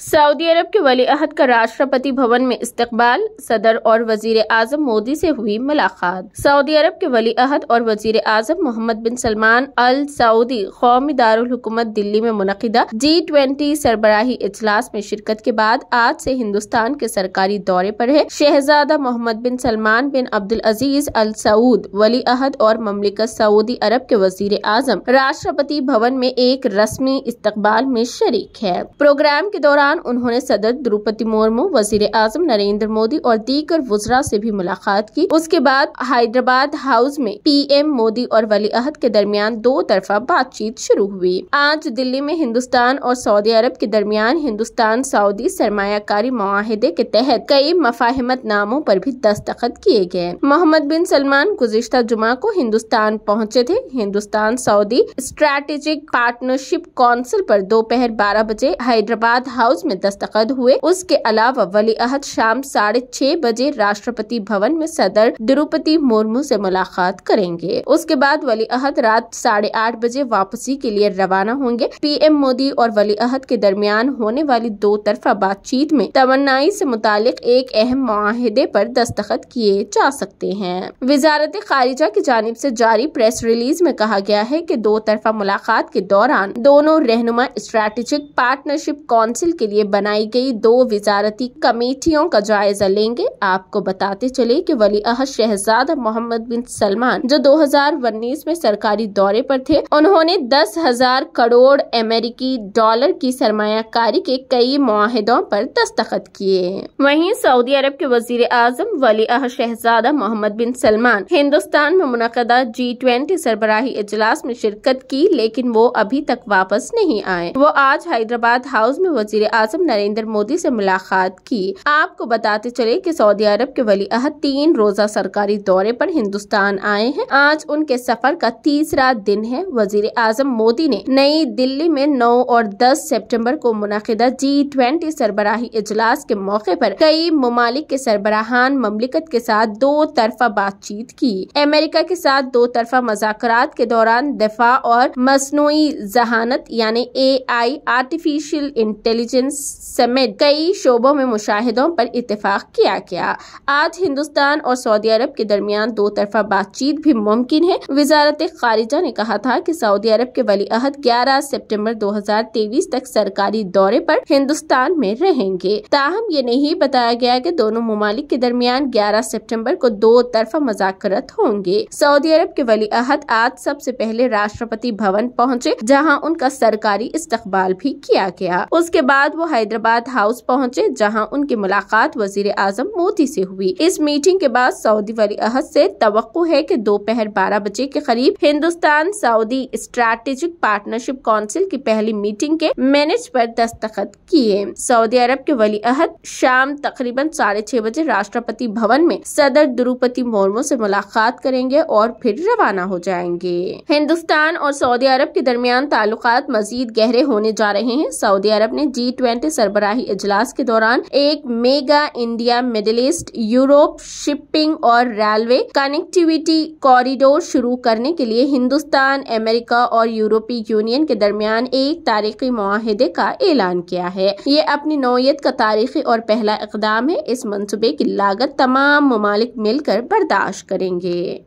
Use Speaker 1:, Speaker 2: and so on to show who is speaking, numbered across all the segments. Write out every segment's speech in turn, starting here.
Speaker 1: Saudi अरब के वली अहद का राष्ट्रपति भवन में इस्तकबाल, सदर और वजीर आजम मोदी से हुई मुलाकात। सऊदी अरब के वली अहद और वजीर आजम मोहम्मद बिन सलमान अल सऊदी कौमी दारुल हुकूमत दिल्ली में मुनक़िदा G20 सरबराही इजलास में शिरकत के बाद आज से हिंदुस्तान के सरकारी दौरे पर है। शहजादा मोहम्मद बिन सलमान बिन अब्दुल अजीज अल सऊद वली अहद और ममलिकत सऊदी अरब के वजीर आजम राष्ट्रपति भवन में एक रस्मी इस्तकबाल में शरीक है। प्रोग्राम के दौरान उन्होंने सदर द्रौपदी मुर्मू, वजीर आजम नरेंद्र मोदी और दीगर वुज़रा से भी मुलाकात की। उसके बाद हैदराबाद हाउस में PM मोदी और वली अहद के दरमियान दो तरफा बातचीत शुरू हुई। आज दिल्ली में हिंदुस्तान और सऊदी अरब के दरमियान हिंदुस्तान सऊदी सरमायाकारी मुआहदे के तहत कई मफाहिमत नामों पर भी दस्तखत किए गए। मोहम्मद बिन सलमान गुज़िश्ता जुमा को हिंदुस्तान पहुंचे थे। Hindustan Saudi strategic partnership council पर दोपहर 12 बजे हैदराबाद हाउस में दस्तखत हुए। उसके अलावा वली अहद शाम 6:30 बजे राष्ट्रपति भवन में सदर द्रौपदी मुर्मू से मुलाकात करेंगे। उसके बाद वली अहद रात 8:30 बजे वापसी के लिए रवाना होंगे। PM मोदी और वली अहद के दरमियान होने वाली दो तरफा बातचीत में तमन्नाई से मुतालिक एक अहम मुआहदे पर दस्तखत किए जा सकते हैं। वजारत खारिजा की जानिब से जारी प्रेस रिलीज में कहा गया है कि दो तरफा मुलाकात के दौरान दोनों रहनुमा स्ट्रैटेजिक पार्टनरशिप काउंसिल के लिए बनाई गई दो वजारती कमेटियों का जायजा लेंगे। आपको बताते चले कि वली अहद शहजादा मोहम्मद बिन सलमान जो 2019 में सरकारी दौरे पर थे, उन्होंने 10,000 करोड़ अमेरिकी डॉलर की सरमायाकारी के कई मुआहदों पर दस्तखत किए। वहीं सऊदी अरब के वजीर आजम वली अहद शहजादा मोहम्मद बिन सलमान हिंदुस्तान में मुनक़दा G20 सरबराही इजलास में शिरकत की, लेकिन वो अभी तक वापस नहीं आए। वो आज हैदराबाद हाउस में वजीर आजम नरेंद्र मोदी से मुलाकात की। आपको बताते चले कि सऊदी अरब के वली अहद 3 रोजा सरकारी दौरे पर हिंदुस्तान आए हैं। आज उनके सफर का तीसरा दिन है। वजीर आजम मोदी ने नई दिल्ली में 9 और 10 सितंबर को मुनक़िदा G20 सरबराही इजलास के मौके पर कई ममालिक के सरबराहान ममलिकत के साथ दो तरफा बातचीत की। अमेरिका के साथ दो तरफा मज़ाकरात के दौरान दिफा और मसनूई ज़हानत यानी AI आर्टिफिशियल इंटेलिजेंस समेत कई शोबों में मुशाहिदों पर इत्तेफाक किया गया। आज हिंदुस्तान और सऊदी अरब के दरमियान दो तरफा बातचीत भी मुमकिन है। वजारत खारिजा ने कहा था कि सऊदी अरब के वली अहद 11 सितंबर 2023 तक सरकारी दौरे पर हिंदुस्तान में रहेंगे। ताहम ये नहीं बताया गया कि दोनों ममालिक के दरमियान 11 सितंबर को दो तरफा मुज़ाकरात होंगे। सऊदी अरब के वली अहद आज सबसे पहले राष्ट्रपति भवन पहुँचे, जहाँ उनका सरकारी इस्तकबाल भी किया गया। उसके बाद वो हैदराबाद हाउस पहुंचे, जहां उनकी मुलाकात वजीर आजम मोदी से हुई। इस मीटिंग के बाद सऊदी वली अहद से तवक्को है कि दोपहर 12 बजे के करीब Hindustan Saudi strategic partnership council की पहली मीटिंग के मिनट्स पर दस्तखत किए। सऊदी अरब के वली अहद शाम तकरीबन 6:30 बजे राष्ट्रपति भवन में सदर द्रौपदी मुर्मू से मुलाकात करेंगे और फिर रवाना हो जाएंगे। हिंदुस्तान और सऊदी अरब के दरमियान ताल्लुकात मजीद गहरे होने जा रहे हैं। सऊदी अरब ने G20 सरबराही इजलास के दौरान एक mega India middle east Europe shipping और रेलवे कनेक्टिविटी कॉरिडोर शुरू करने के लिए हिंदुस्तान, अमेरिका और यूरोपीय यूनियन के दरमियान एक तारीखी मुआहदे का ऐलान किया है। ये अपनी नौयत का तारीखी और पहला इक़दाम है। इस मंसूबे की लागत तमाम ममालिक मिलकर बर्दाश्त करेंगे।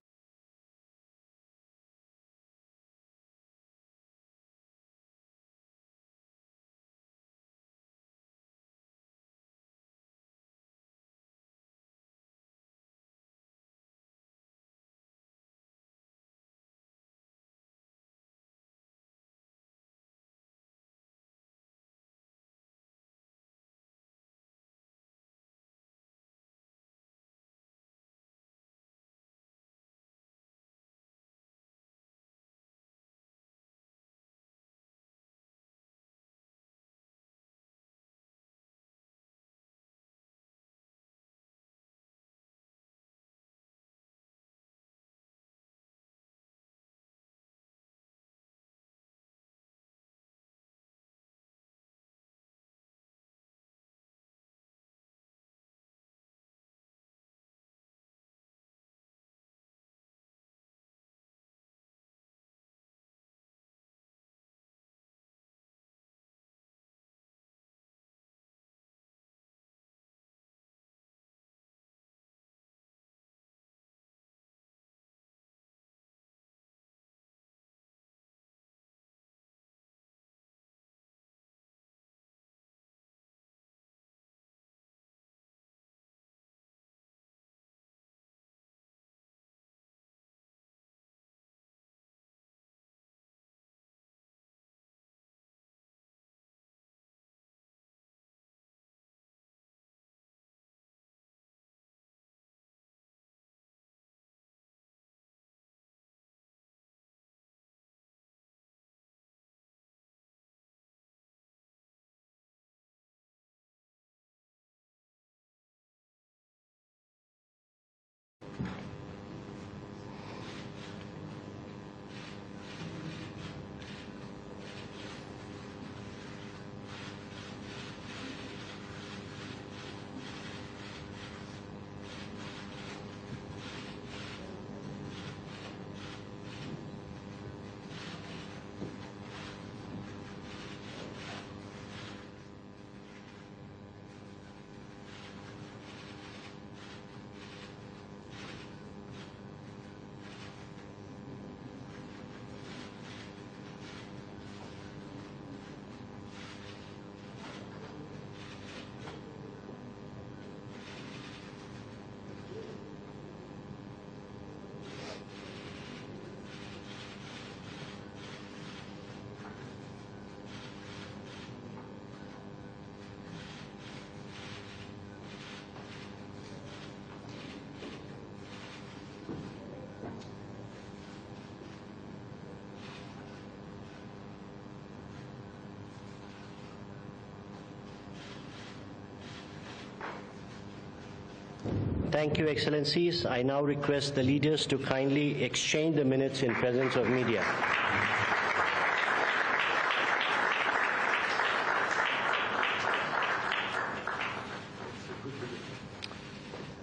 Speaker 2: Thank you, Excellencies. I now request the leaders to kindly exchange the minutes in presence of media.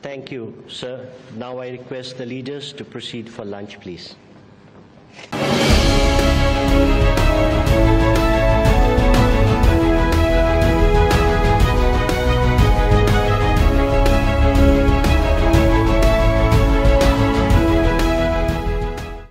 Speaker 2: Thank you, sir. Now I request the leaders to proceed for lunch, please.